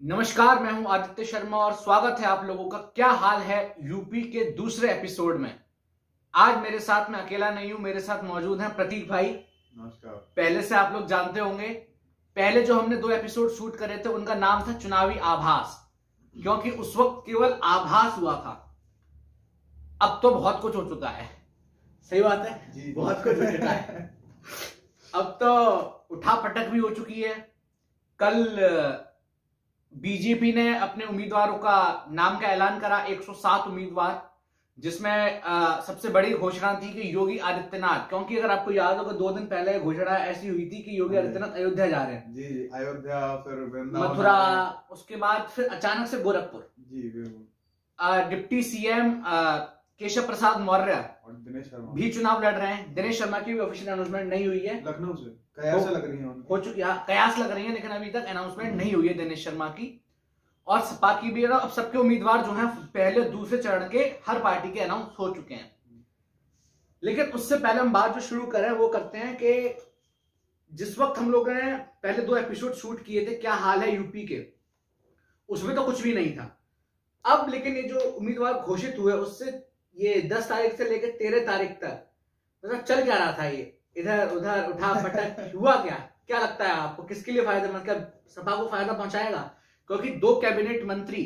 नमस्कार, मैं हूं आदित्य शर्मा और स्वागत है आप लोगों का। क्या हाल है यूपी के दूसरे एपिसोड में। आज मेरे साथ, मैं अकेला नहीं हूं, मेरे साथ मौजूद हैं प्रतीक भाई। नमस्कार। पहले से आप लोग जानते होंगे, पहले जो हमने 2 एपिसोड शूट करे थे उनका नाम था चुनावी आभास, क्योंकि उस वक्त केवल आभास हुआ था। अब तो बहुत कुछ हो चुका है। सही बात है जी, बहुत कुछ हो चुका है। अब तो उठापटक भी हो चुकी है। कल बीजेपी ने अपने उम्मीदवारों का नाम का ऐलान करा, 107 उम्मीदवार, जिसमें सबसे बड़ी घोषणा थी कि योगी आदित्यनाथ, क्योंकि अगर आपको याद होगा 2 दिन पहले घोषणा ऐसी हुई थी कि योगी आदित्यनाथ अयोध्या जा रहे हैं। जी, अयोध्या, फिर वृंदावन, मथुरा, उसके बाद फिर अचानक से गोरखपुर। जी बिल्कुल। डिप्टी सीएम केशव प्रसाद मौर्य और दिनेश शर्मा भी चुनाव लड़ रहे हैं। दिनेश शर्मा की भी ऑफिशियल अनाउंसमेंट नहीं हुई है, लखनऊ से कयास लग रही है हो चुकी है, कयास लग रही है, लेकिन अभी तक अनाउंसमेंट नहीं हुई है दिनेश शर्मा की। और सपा की भी। अब सबके उम्मीदवार जो हैं पहले दूसरे चरण के हर पार्टी के अनाउंस हो चुके हैं। लेकिन उससे पहले हम बात जो शुरू करें वो करते हैं कि जिस वक्त हम लोगों ने पहले 2 एपिसोड शूट किए थे, क्या हाल है यूपी के, उसमें तो कुछ भी नहीं था। अब लेकिन ये जो उम्मीदवार घोषित हुए, उससे ये 10 तारीख से लेकर 13 तारीख तक मतलब चल क्या रहा था, ये इधर उधर उठा पटक हुआ क्या क्या लगता है आपको, किसके लिए फायदा, मतलब सपा को फायदा पहुंचाएगा? क्योंकि 2 कैबिनेट मंत्री,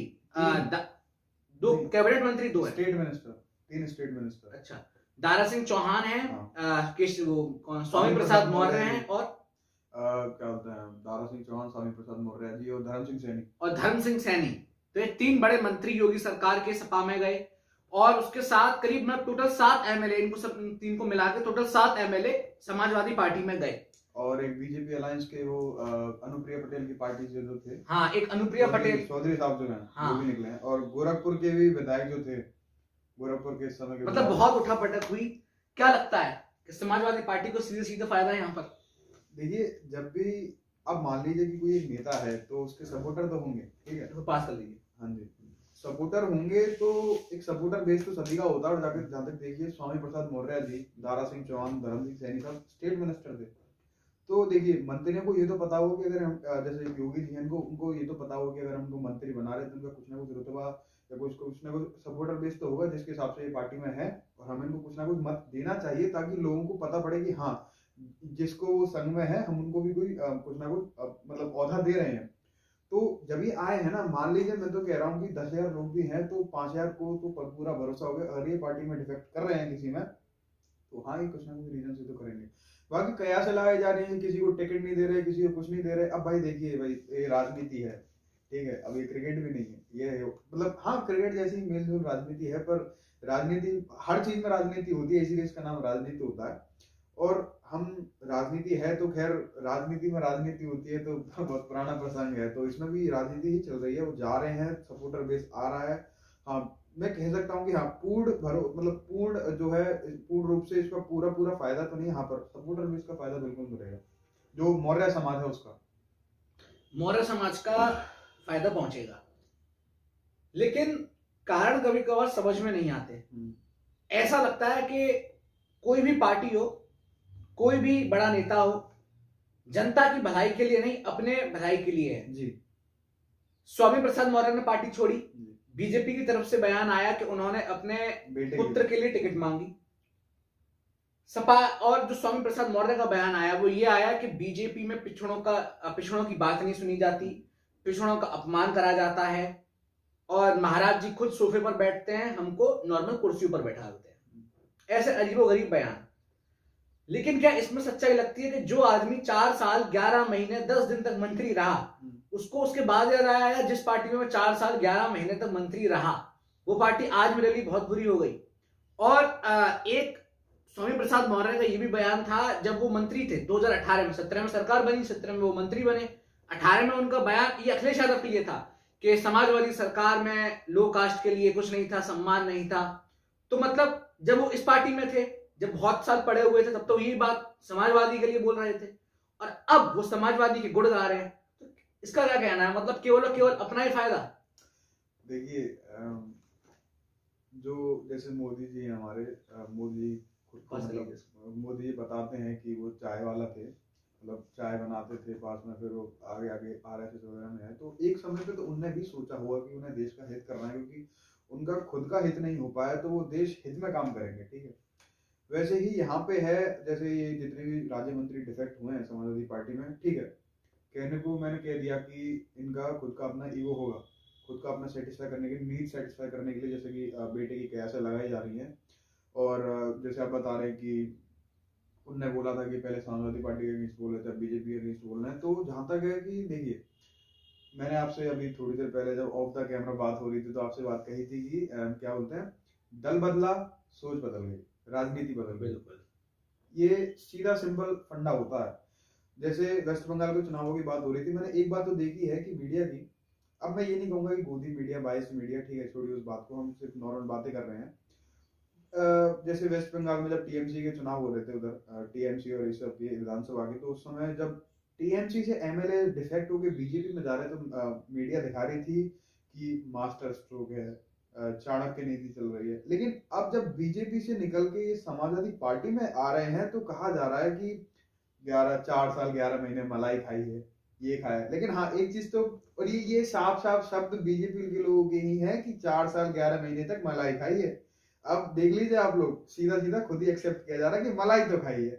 2 कैबिनेट मंत्री, 2 स्टेट मिनिस्टर, 3 स्टेट मिनिस्टर। अच्छा, दारा सिंह चौहान है, हाँ। स्वामी प्रसाद मौर्य हैं, और क्या बोलते हैं, दारा सिंह चौहान, स्वामी प्रसाद मौर्य जी, और धर्म सिंह सैनी। तो ये 3 बड़े मंत्री योगी सरकार के सपा में गए, और उसके साथ करीब टोटल 7 एमएलए, इनको सब 3 को मिला के टोटल 7 एमएलए समाजवादी पार्टी में गए। और एक बीजेपी अलायंस के वो अनुप्रिया पटेल की पार्टी से जो थे, हाँ, एक अनुप्रिया पटेल, चौधरी साहब जो हैं, हाँ, वो भी निकले हैं। और गोरखपुर के भी विधायक जो थे, गोरखपुर के समय के, मतलब बहुत उठापटक हुई। क्या लगता है कि समाजवादी पार्टी को सीधे सीधे फायदा है यहाँ पर? देखिए, जब भी अब मान लीजिए कि कोई एक नेता है तो उसके सपोर्टर तो होंगे, ठीक है, तो पास कर लीजिए। हाँ जी, सपोर्टर होंगे तो एक सपोर्टर बेस तो सभी का होता है। और जाकर जहाँ तक देखिए, स्वामी प्रसाद मौर्य जी, दारा सिंह चौहान, धर्म सिंह सैनी साहब स्टेट मिनिस्टर थे। तो देखिए, मंत्रियों को ये तो पता हो कि अगर हम जैसे योगी जी हैं, उनको ये तो पता हो कि अगर हमको मंत्री बना रहे तो उनका कुछ ना कुछ रुतबा या कुछ ना कुछ सपोर्टर बेस तो होगा जिसके हिसाब से ये पार्टी में है, और हमें इनको कुछ ना कुछ मत देना चाहिए ताकि लोगों को पता पड़े कि हाँ, जिसको वो संग में है, हम उनको भी कोई कुछ ना कुछ मतलब औहदा दे रहे हैं। तो जब ये आए हैं ना, मान लीजिए, मैं तो कह रहा हूँ कि 10,000 लोग भी हैं तो 5,000 को तो पूरा भरोसा हो गया। अगर ये पार्टी में डिफेक्ट कर रहे हैं किसी में, तो हाँ, ये कुछ ना कुछ रीजन से तो करेंगे। बाकी कयास लगाए जा रहे हैं, किसी को टिकट नहीं दे रहे, किसी को कुछ नहीं दे रहे। अब भाई देखिए भाई, ये राजनीति है, ठीक है, अब ये क्रिकेट भी नहीं है, ये मतलब हाँ, क्रिकेट जैसी मेलजोल राजनीति है, पर राजनीति, हर चीज में राजनीति होती है, इसीलिए इसका नाम राजनीति होता है। और हम, राजनीति है तो खैर, राजनीति में राजनीति होती है तो बहुत पुराना प्रसंग है, तो इसमें भी राजनीति ही चल रही है। वो जा रहे हैं, सपोर्टर बेस आ रहा है। हाँ, मैं कह सकता हूँ कि हाँ, पूर्ण जो है, पूर्ण रूप से इसका पूरा फायदा तो नहीं, यहाँ पर सपोर्टर बेस का फायदा बिल्कुल मिलेगा, जो मौर्य समाज है उसका, मौर्य समाज का फायदा पहुंचेगा। लेकिन कारण कभी कभार समझ में नहीं आते। ऐसा लगता है कि कोई भी पार्टी हो, कोई भी बड़ा नेता हो, जनता की भलाई के लिए नहीं, अपने भलाई के लिए है जी। स्वामी प्रसाद मौर्य ने पार्टी छोड़ी, बीजेपी की तरफ से बयान आया कि उन्होंने अपने पुत्र के लिए टिकट मांगी। सपा, और जो स्वामी प्रसाद मौर्य का बयान आया वो ये आया कि बीजेपी में पिछड़ों की बात नहीं सुनी जाती, पिछड़ों का अपमान करा जाता है, और महाराज जी खुद सोफे पर बैठते हैं, हमको नॉर्मल कुर्सी पर बैठा देते हैं। ऐसे अजीबोगरीब बयान। लेकिन क्या इसमें सच्चाई लगती है कि जो आदमी 4 साल 11 महीने 10 दिन तक मंत्री रहा, उसको उसके बाद याद आया जिस पार्टी में 4 साल 11 महीने तक मंत्री रहा, वो पार्टी आज मेरे लिए बहुत बुरी हो गई। और एक स्वामी प्रसाद मौर्य का ये भी बयान था जब वो मंत्री थे 2018 में, 17 में सरकार बनी, 17 में वो मंत्री बने, 18 में उनका बयान, ये अखिलेश यादव के लिए था कि समाजवादी सरकार में लो कास्ट के लिए कुछ नहीं था, सम्मान नहीं था। तो मतलब जब वो इस पार्टी में थे, जब बहुत साल पड़े हुए थे, तब तो यही बात समाजवादी के लिए बोल रहे थे, और अब वो समाजवादी के गुण गा रहे हैं। तो इसका क्या कहना है, मतलब केवल और केवल अपना ही फायदा? देखिए, जो जैसे मोदी जी हमारे, मोदी जी बताते हैं कि वो चाय वाला थे, मतलब चाय बनाते थे पास में, फिर वो आगे आगे RSS वगैरह में है। तो एक समय पे तो उनने भी सोचा होगा कि उन्हें देश का हित करना है, क्योंकि उनका खुद का हित नहीं हो पाया तो वो देश हित में काम करेंगे, ठीक है। वैसे ही यहाँ पे है, जैसे ये जितने भी राज्य मंत्री डिफेक्ट हुए हैं समाजवादी पार्टी में, ठीक है, कहने को मैंने कह दिया कि इनका खुद का अपना ईगो होगा, खुद का अपना सेटिस्फाई करने के नीड सेटिस्फाई करने के लिए, जैसे कि बेटे की कयासें लगाई जा रही हैं। और जैसे आप बता रहे हैं कि उनने बोला था कि पहले समाजवादी पार्टी के अगेंस्ट बोल रहे थे, बीजेपी के अगेंस्ट बोल रहे हैं। तो जहाँ तक है कि देखिए, मैंने आपसे अभी थोड़ी देर पहले जब ऑफ द कैमरा बात हो रही थी तो आपसे बात कही थी कि क्या बोलते हैं, दल बदला सोच बदल गई, राजनीति बदल गई। बिल्कुल, ये सीधा सिंपल फंडा होता है। जैसे वेस्ट बंगाल के चुनावों की बात हो रही थी, मैंने एक बात तो देखी है कि मीडिया की, अब मैं ये नहीं कहूंगा कि गोदी मीडिया, बायस मीडिया, ठीक है, छोड़िए उस बात को, हम सिर्फ नॉर्मल बातें कर रहे हैं। जैसे वेस्ट बंगाल में जब टीएमसी के चुनाव हो रहे थे उधर, टीएमसी और इस सब के विधानसभा के, तो उस समय जब टीएमसी से एमएलए डिफेक्ट होकर बीजेपी में जा रहे, तो मीडिया दिखा रही थी कि मास्टर स्ट्रोक है, चाणक्य नीति चल रही है। लेकिन अब जब बीजेपी से निकल के ये समाजवादी पार्टी में आ रहे हैं तो कहा जा रहा है कि 4 साल 11 महीने मलाई खाई है, ये खाया है। लेकिन हाँ एक चीज तो, और ये साफ साफ शब्द बीजेपी के लोगों के ही है कि 4 साल 11 महीने तक मलाई खाई है। अब देख लीजिए आप लोग, सीधा सीधा खुद ही एक्सेप्ट किया जा रहा है कि मलाई तो खाई है।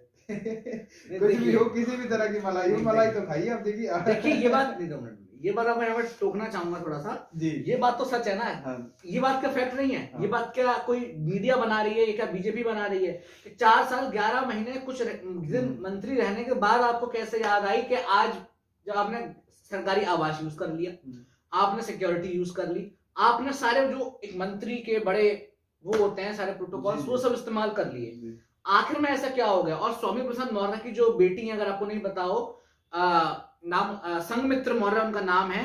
कुछ भी हो, किसी भी तरह की मलाई हो, मलाई तो खाई है। अब देखिए ये बात नहीं, 2 मिनट, ये बात मैं यहाँ पर टोकना चाहूंगा थोड़ा सा जी। ये बात तो सच है ना, हाँ। ये बात का फैक्ट नहीं है। हाँ। ये बात क्या कोई मीडिया बना रही है, क्या बीजेपी बना रही है? 4 साल 11 महीने कुछ दिन मंत्री रहने के बाद आपको कैसे याद आई कि आज जब आपने सरकारी आवास यूज कर लिया, आपने सिक्योरिटी यूज कर ली, आपने सारे जो एक मंत्री के बड़े वो होते हैं सारे प्रोटोकॉल्स, वो सब इस्तेमाल कर लिए, आखिर में ऐसा क्या हो गया? और स्वामी प्रसाद मौर्य की जो बेटी है, अगर आपको नहीं बताओ, नाम संघमित्र मौर्य उनका नाम है,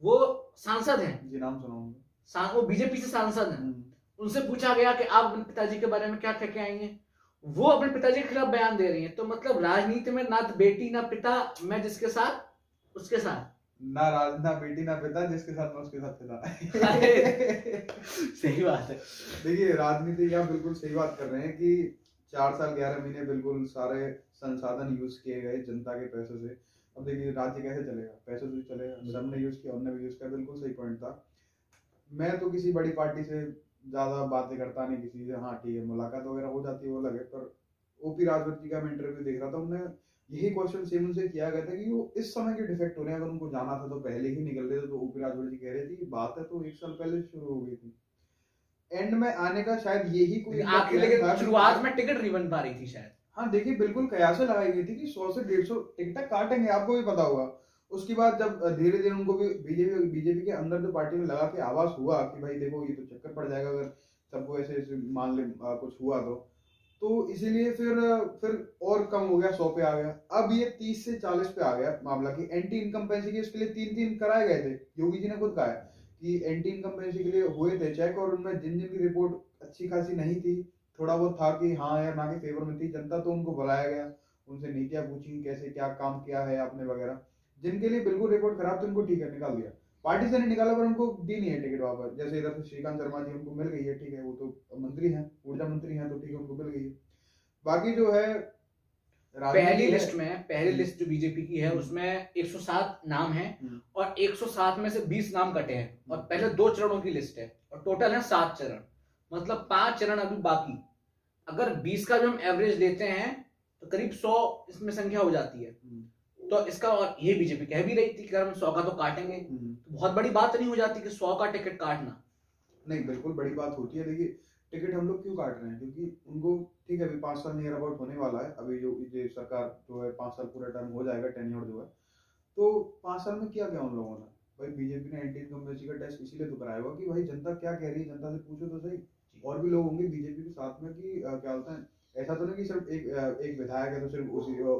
वो सांसद हैं जी, नाम सुना हूं। वो बीजेपी से सांसद हैं। उनसे पूछा गया कि आप अपने पिताजी के बारे में क्या कह के आई हैं, वो अपने पिताजी के खिलाफ बयान दे रही हैं। तो मतलब राजनीति में ना बेटी ना पिता, मैं जिसके साथ उसके साथ, ना बेटी ना पिता, जिसके साथ मैं उसके साथ पिता। सही बात है। देखिए राजनीति आप बिल्कुल सही बात कर रहे हैं कि 4 साल 11 महीने बिल्कुल सारे संसाधन यूज किए गए जनता के पैसों से। अब देखिए राज्य कैसे चलेगा, पैसों से चलेगा, सबने यूज किया, उन्होंने भी यूज किया, बिल्कुल सही पॉइंट था। मैं तो किसी बड़ी पार्टी से ज्यादा बातें करता नहीं किसी से, हाँ ठीक है मुलाकात वगैरह हो जाती है वो अलग है। पर ओपी राजवत जी का मैं इंटरव्यू देख रहा था, उन्हें यही क्वेश्चन सेम उनसे किया गया था कि वो इस समय के डिफेक्ट हो रहे हैं, अगर उनको जाना था तो पहले ही निकल रहे थे। तो ओपी राजवत जी कह रहे थे बात है तो 1 साल पहले शुरू हो गई थी, एंड में आने का शायद यही कोई आखिर, लेकिन शुरुआत में टिकट नहीं बन पा रही थी शायद। हाँ देखिए बिल्कुल कयासें लगाई गई थी कि 100 से 150 टिकट काटेंगे, आपको भी पता होगा। उसके बाद जब धीरे धीरे उनको भी बीजेपी के अंदर जो पार्टी में लगा के आवाज हुआ कि भाई देखो ये तो चक्कर पड़ जाएगा अगर सबको ऐसे ऐसे मान ले कुछ हुआ तो इसीलिए फिर और कम हो गया, 100 पे आ गया। अब ये 30 से 40 पे आ गया मामला कि एंटी इनकम पेंसी के इसके लिए 3 कराए गए थे। योगी जी ने खुद कहा है कि एंटी इनकम पेंसी के लिए हुए थे चेक, और उनमें जिन जिन की रिपोर्ट अच्छी खासी नहीं थी, थोड़ा बहुत था कि हाँ यार ना के फेवर में थी जनता, तो उनको बुलाया गया, उनसे नीतियां पूछी कैसे क्या काम किया है आपने वगैरह। जिनके लिए बिल्कुल रिपोर्ट खराब थी उनको ठीक है निकाल दिया, पार्टी से नहीं निकाला, पर उनको दी नहीं है टिकट वापस। जैसे इधर से श्रीकांत शर्मा जी उनको मिल गई है, ठीक है, वो तो मंत्री हैं, ऊर्जा मंत्री हैं, तो ठीक है उनको मिल गई है। बाकी जो है पहली लिस्ट जो बीजेपी की है उसमें 107 नाम है, और 107 में से 20 नाम कटे हैं, और पहले 2 चरणों की लिस्ट है, और टोटल है 7 चरण, मतलब 5 चरण अभी बाकी। अगर 20 का भी हम एवरेज लेते हैं तो करीब 100 इसमें संख्या हो जाती है। तो इसका, और ये बीजेपी कह भी रही थी कि अगर हम 100 का तो काटेंगे, तो बहुत बड़ी बात नहीं हो जाती कि 100 का टिकट काटना। नहीं बिल्कुल बड़ी बात होती है। देखिए टिकट हम लोग क्यों काट रहे हैं, क्योंकि उनको ठीक है अभी 5 साल नियर अबाउट होने वाला है, अभी जो सरकार जो है 5 साल पूरा टर्म हो जाएगा, टेन्योर जो है, तो 5 साल में किया गया उन लोगों ने? भाई बीजेपी ने एंटी इनकम्बेंसी का टेस्ट इसीलिए तो कराया होगा कि भाई जनता क्या कह रही है, जनता से पूछो तो सही। और भी लोग होंगे बीजेपी के साथ में कि क्या बोलते हैं, ऐसा तो नहीं कि सिर्फ एक विधायक है तो सिर्फ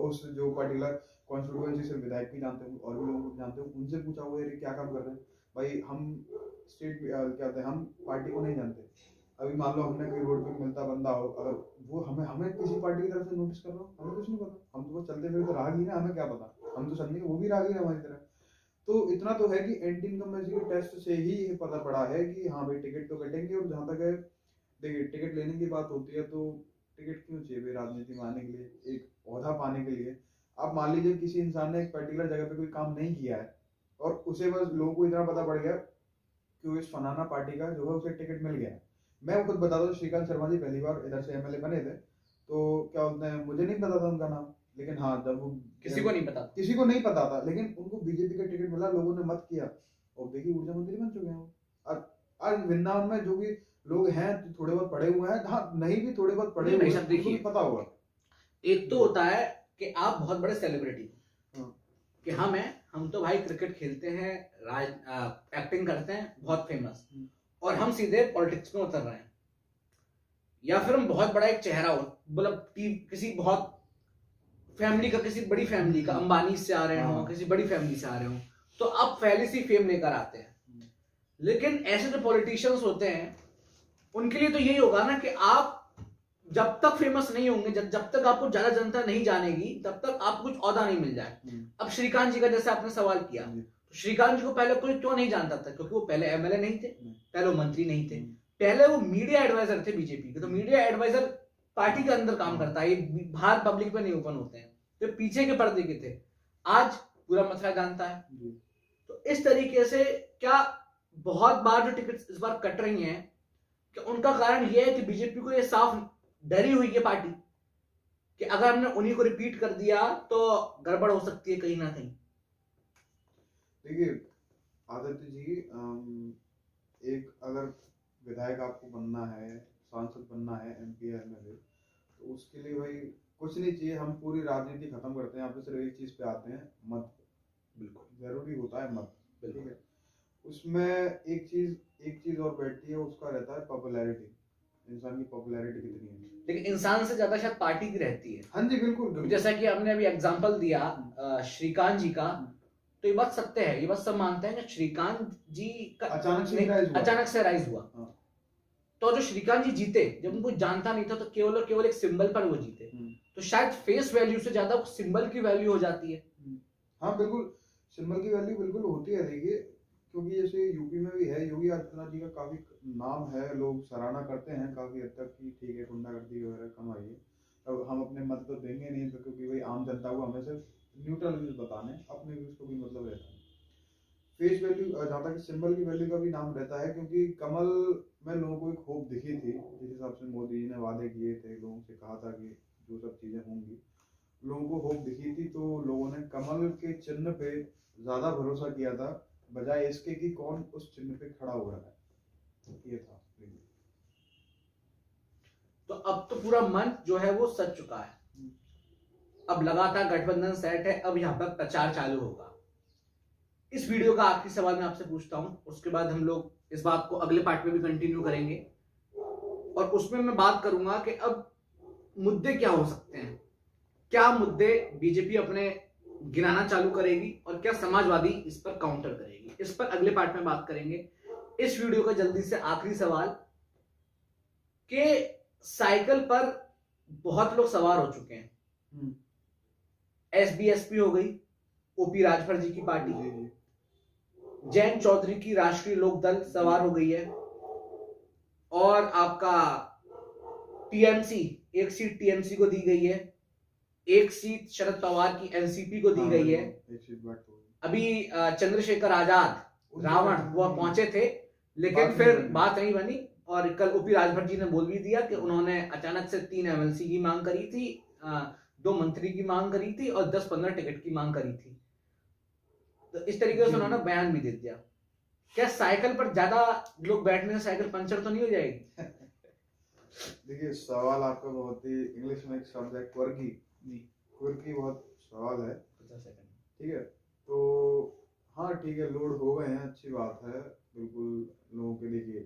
उस जो पर्टिकुलर कॉन्स्टिट्यूएंसी सिर्फ विधायक भी जानते हो, और भी लोग जानते हो, उनसे पूछा हुआ ये क्या काम कर रहे हैं। भाई हम स्टेट क्या होता है, हम पार्टी को नहीं जानते। अभी मान लो हमने कोई रोड पे मिलता बंदा हो, अगर वो हमें किसी पार्टी की तरफ से नोटिस कर रहा हो, हमें कुछ नहीं पता, हम तो बस चलते फिर तो राहगीर है, हमें क्या पता, हम तो समझेंगे वो भी राहगीर है हमारी तरह। तो इतना तो है कि एंटी इनकम्बेंसी के टेस्ट से ही ये पता पड़ा है कि हाँ भाई टिकट तो कटेंगे। और जहाँ तक है देखिए टिकट लेने की बात होती है तो टिकट क्यों चाहिए भाई राजनीति में आने के लिए, एक ओहदा पाने के लिए। आप मान लीजिए किसी इंसान ने एक पर्टिकुलर जगह पे कोई काम नहीं किया है और उसे बस लोगों को इतना पता पड़ गया कि वो इस फलाना पार्टी का जो है उसे टिकट मिल गया। मैं खुद बता दूं, श्रीकांत शर्मा जी पहली बार इधर से एमएलए बने थे, तो क्या बोलते हैं, मुझे नहीं पता था उनका नाम, लेकिन हाँ जब वो किसी को नहीं पता था, लेकिन उनको बीजेपी का टिकट मिला, लोगों ने मत किया और देखिए ऊर्जा मंत्री बन चुके हैं वो। आज वृंदावन में जो भी लोग हैं थोड़े बहुत पढ़े हुए हैं, हाँ नहीं भी थोड़े बहुत पढ़े हुए हैं, उनको भी पता होगा। एक तो होता है कि आप बहुत बड़े सेलिब्रिटी कि हम तो भाई क्रिकेट खेलते हैं, एक्टिंग करते हैं, बहुत फेमस, और हम सीधे पॉलिटिक्स में उतर रहे हैं, या फिर हम बहुत बड़ा एक चेहरा हो, मतलब किसी बहुत फैमिली का, किसी बड़ी फैमिली का, अंबानी से आ रहे हो, किसी बड़ी फैमिली से आ रहे हो, तो आप पहले से फेम लेकर आते हैं। लेकिन ऐसे जो पॉलिटिशियंस होते हैं उनके लिए तो यही होगा ना कि आप जब तक फेमस नहीं होंगे, जब तक आपको ज्यादा जनता नहीं जानेगी, तब तक आपको कुछ औहदा नहीं मिल जाए। अब श्रीकांत जी का जैसे आपने सवाल किया, तो श्रीकांत जी को पहले कोई क्यों नहीं जानता था? क्योंकि वो पहले एमएलए नहीं थे, पहले वो मंत्री नहीं थे, पहले वो मीडिया एडवाइजर थे बीजेपी के। तो मीडिया एडवाइजर पार्टी के अंदर काम करता है, बाहर पब्लिक में नहीं ओपन होते हैं, तो पीछे के पर्दे के थे। आज पूरा मसला जानता है। तो इस तरीके से क्या बहुत बार जो टिकट इस बार कट रही हैं, कि उनका कारण यह है कि बीजेपी को यह साफ डरी हुई है पार्टी कि अगर हमने उन्हीं को रिपीट कर दिया तो गड़बड़ हो सकती है कहीं ना कहीं। देखिए आदित्य जी, एक अगर विधायक आपको बनना है, सांसद बनना है, एमपी या एमएलए, तो उसके लिए भाई कुछ नहीं चाहिए, हम पूरी राजनीति खत्म करते हैं, यहाँ पे सिर्फ एक चीज पे आते हैं, मत। बिल्कुल जरूरी होता है मत, ठीक है। उसमें एक चीज और बैठती है, उसका रहता है पॉपुलैरिटी, इंसान की पॉपुलैरिटी कितनी है। लेकिन इंसान से ज्यादा शायद पार्टी की रहती है। हाँ जी बिल्कुल। जैसा कि हमने अभी एग्जांपल दिया श्रीकांत जी का, तो ये बात सत्य है, ये बात सब मानते हैं कि श्रीकांत जी का अचानक से राइज हुआ। तो जो श्रीकांत जी जीते, जब उनको जानता नहीं था, तो केवल एक सिंबल पर वो जीते। तो शायद फेस वैल्यू से ज्यादा सिंबल की वैल्यू हो जाती है। हाँ बिल्कुल, सिंबल की वैल्यू बिल्कुल होती है। देखिए क्योंकि जैसे यूपी में भी है, योगी आदित्यनाथ जी का काफी नाम है, लोग सराहना करते हैं काफी हद तक कि ठीक है गुंडागर्दी वगैरह कम आई है। अब हम अपने मत तो देंगे नहीं, तो क्योंकि भाई आम जनता को हमें सिर्फ न्यूट्रल व्यूज बताने, अपने व्यूज को भी मतलब रहता है। फेस वैल्यू जहाँ तक सिंबल की वैल्यू का भी नाम रहता है, क्योंकि कमल में लोगों को एक होप दिखी थी, जिस हिसाब से मोदी जी ने वादे किए थे, लोगों से कहा था कि जो सब चीजें होंगी, लोगों को होप दिखी थी, तो लोगों ने कमल के चिन्ह पे ज्यादा भरोसा किया था, बजाय इसके कि कौन उस चिन्ह पे खड़ा हो रहा है, ये था। तो अब तो पूरा मंच जो है वो सज चुका है, अब लगातार गठबंधन सेट है, अब यहाँ पर प्रचार चालू होगा। इस वीडियो का आखिरी सवाल मैं आपसे पूछता हूं, उसके बाद हम लोग इस बात को अगले पार्ट में भी कंटिन्यू करेंगे, और उसमें मैं बात करूंगा कि अब मुद्दे क्या हो सकते हैं, क्या मुद्दे बीजेपी अपने गिनाना चालू करेगी और क्या समाजवादी इस पर काउंटर करेगी। इस पर अगले पार्ट में बात करेंगे। इस वीडियो का जल्दी से आखिरी सवाल कि साइकिल पर बहुत लोग सवार हो चुके हैं, एसबीएसपी हो गई, ओपी राजभर जी की पार्टी, जैन चौधरी की राष्ट्रीय लोकदल सवार हो गई है, और आपका टीएमसी, एक सीट टीएमसी को दी गई है, एक सीट शरद पवार की एनसीपी को दी गई है। अभी चंद्रशेखर आजाद रावण वो पहुंचे थे, लेकिन फिर बात नहीं बनी, और कल ओपी राजभर जी ने बोल भी दिया कि उन्होंने अचानक से 3 एमएलसी की मांग करी थी, 2 मंत्री की मांग करी थी और 10-15 टिकट की मांग करी थी। तो इस तरीके से उन्होंने बयान भी दे दिया। क्या साइकिल पर ज्यादा लोग बैठने से साइकिल पंचर तो नहीं हो जाएगी? देखिए सवाल आपका बहुत ही, इंग्लिश में एक शब्द है क्वर्की, बहुत सवाल है, ठीक है। तो हाँ ठीक है, लोड हो गए हैं, अच्छी बात है, बिल्कुल लोगों के लिए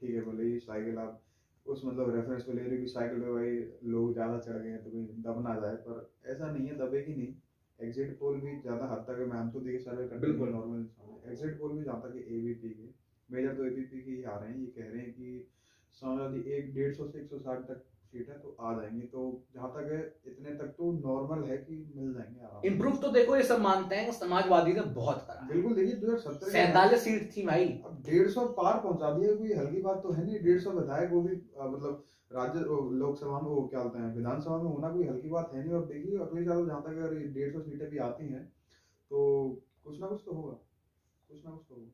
ठीक है। भले ही साइकिल आप उस मतलब रेफरेंस पे ले रहे हो कि साइकिल पे भाई लोग ज्यादा चढ़ गए हैं तो कोई दब ना जाए, पर ऐसा नहीं है, दबेगी नहीं। एग्जिट पोल भी ज्यादा हद तक, मैं हम तो देखिए सर्वे करते हैं, नॉर्मल इंसान है, एग्जिट पोल भी जहाँ तक एबीपी के मेजर तो एबीपी के ही आ रहे हैं, ये कह रहे हैं कि समाजवादी 150 से 160 तक सीट है तो आ जाएंगे, तो जहाँ तक है इतने तक तो नॉर्मल है कि मिल जाएंगे आराम। इम्प्रूव तो देखो ये सब मानते हैं कि समाजवादी ने बहुत करा, बिल्कुल। देखिए 2017 47 सीट थी भाई, अब 150 पार पहुंचा दिया, कोई हल्की बात तो है नहीं। 150 विधायक, वो भी मतलब राज्य लोकसभा में, वो क्या बोलते हैं, विधानसभा में होना कोई हल्की बात है नहीं। और देखिए अगले साल जहाँ तक अगर 150 सीटें भी आती हैं तो कुछ ना कुछ तो होगा, कुछ ना कुछ तो होगा,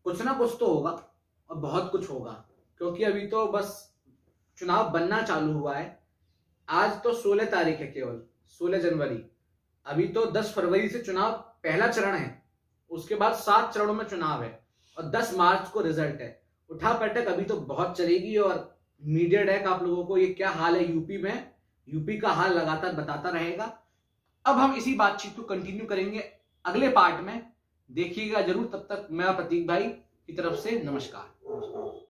कुछ ना कुछ तो होगा और बहुत कुछ होगा, क्योंकि अभी तो बस चुनाव बनना चालू हुआ है। आज तो 16 तारीख है, केवल 16 जनवरी। अभी तो 10 फरवरी से चुनाव पहला चरण है, उसके बाद 7 चरणों में चुनाव है और 10 मार्च को रिजल्ट है। उठा बैठक अभी तो बहुत चलेगी और मीडिया डेस्क आप लोगों को ये क्या हाल है यूपी में, यूपी का हाल लगातार बताता रहेगा। अब हम इसी बातचीत को कंटिन्यू करेंगे अगले पार्ट में, देखिएगा जरूर। तब तक मैं प्रतीक भाई की तरफ से नमस्कार।